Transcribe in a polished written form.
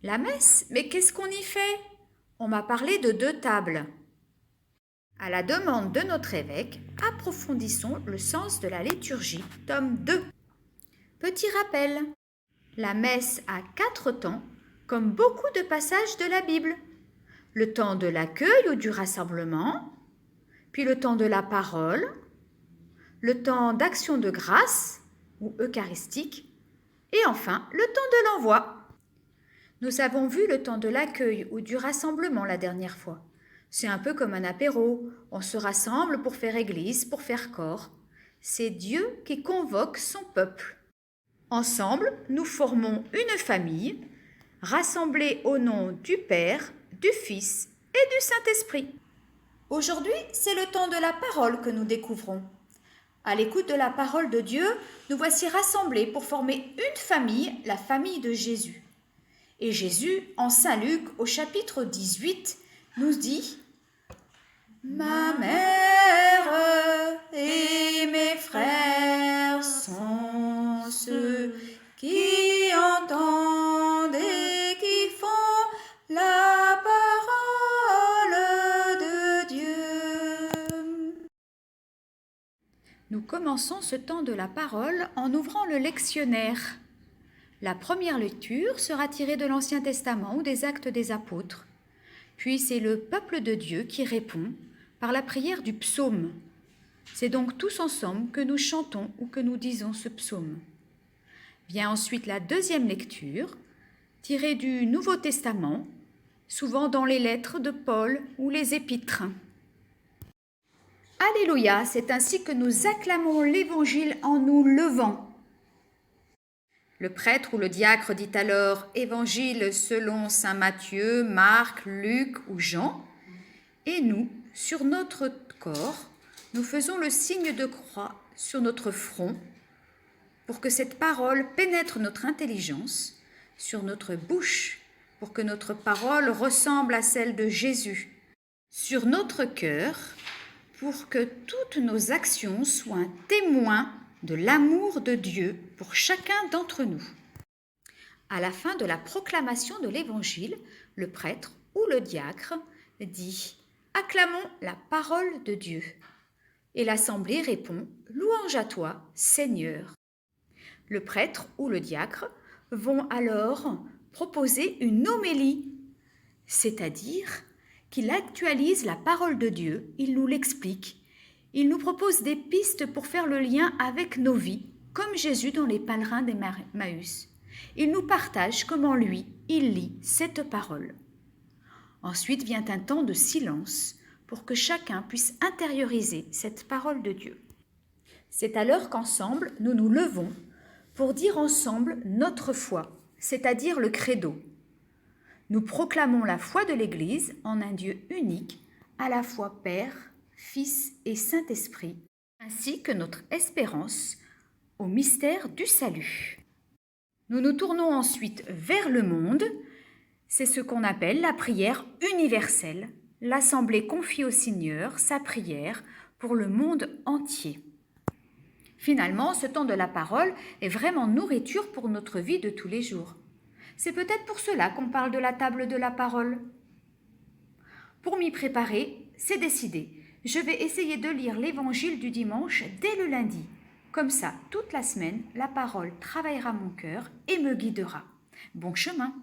La messe? Mais qu'est-ce qu'on y fait? On m'a parlé de 2 tables. À la demande de notre évêque, approfondissons le sens de la liturgie, tome 2. Petit rappel, la messe a 4 temps, comme beaucoup de passages de la Bible. Le temps de l'accueil ou du rassemblement, puis le temps de la parole, le temps d'action de grâce ou eucharistique, et enfin le temps de l'envoi. Nous avons vu le temps de l'accueil ou du rassemblement la dernière fois. C'est un peu comme un apéro, on se rassemble pour faire église, pour faire corps. C'est Dieu qui convoque son peuple. Ensemble, nous formons une famille, rassemblée au nom du Père, du Fils et du Saint-Esprit. Aujourd'hui, c'est le temps de la parole que nous découvrons. À l'écoute de la parole de Dieu, nous voici rassemblés pour former une famille, la famille de Jésus. Et Jésus, en Saint Luc, au chapitre 18, nous dit « Ma mère et mes frères sont ceux qui entendent et qui font la parole de Dieu. » Nous commençons ce temps de la parole en ouvrant le lectionnaire. La première lecture sera tirée de l'Ancien Testament ou des Actes des Apôtres. Puis c'est le peuple de Dieu qui répond par la prière du psaume. C'est donc tous ensemble que nous chantons ou que nous disons ce psaume. Vient ensuite la deuxième lecture, tirée du Nouveau Testament, souvent dans les lettres de Paul ou les épîtres. Alléluia, c'est ainsi que nous acclamons l'Évangile en nous levant. Le prêtre ou le diacre dit alors « Évangile selon saint Matthieu, Marc, Luc ou Jean » et nous, sur notre corps, nous faisons le signe de croix sur notre front pour que cette parole pénètre notre intelligence, sur notre bouche pour que notre parole ressemble à celle de Jésus, sur notre cœur pour que toutes nos actions soient un témoin de l'amour de Dieu pour chacun d'entre nous. À la fin de la proclamation de l'Évangile, le prêtre ou le diacre dit « Acclamons la parole de Dieu ». Et l'assemblée répond « Louange à toi, Seigneur ». Le prêtre ou le diacre vont alors proposer une homélie, c'est-à-dire qu'il actualise la parole de Dieu, il nous l'explique. Il nous propose des pistes pour faire le lien avec nos vies, comme Jésus dans les pèlerins d'Emmaüs. Il nous partage comment lui, il lit cette parole. Ensuite vient un temps de silence pour que chacun puisse intérioriser cette parole de Dieu. C'est alors qu'ensemble, nous nous levons pour dire ensemble notre foi, c'est-à-dire le credo. Nous proclamons la foi de l'Église en un Dieu unique, à la fois Père, Fils et Saint-Esprit, ainsi que notre espérance au mystère du salut. Nous nous tournons ensuite vers le monde, c'est ce qu'on appelle la prière universelle. L'Assemblée confie au Seigneur sa prière pour le monde entier. Finalement, ce temps de la parole est vraiment nourriture pour notre vie de tous les jours. C'est peut-être pour cela qu'on parle de la table de la parole. Pour m'y préparer, c'est décidé. Je vais essayer de lire l'évangile du dimanche dès le lundi. Comme ça, toute la semaine, la parole travaillera mon cœur et me guidera. Bon chemin!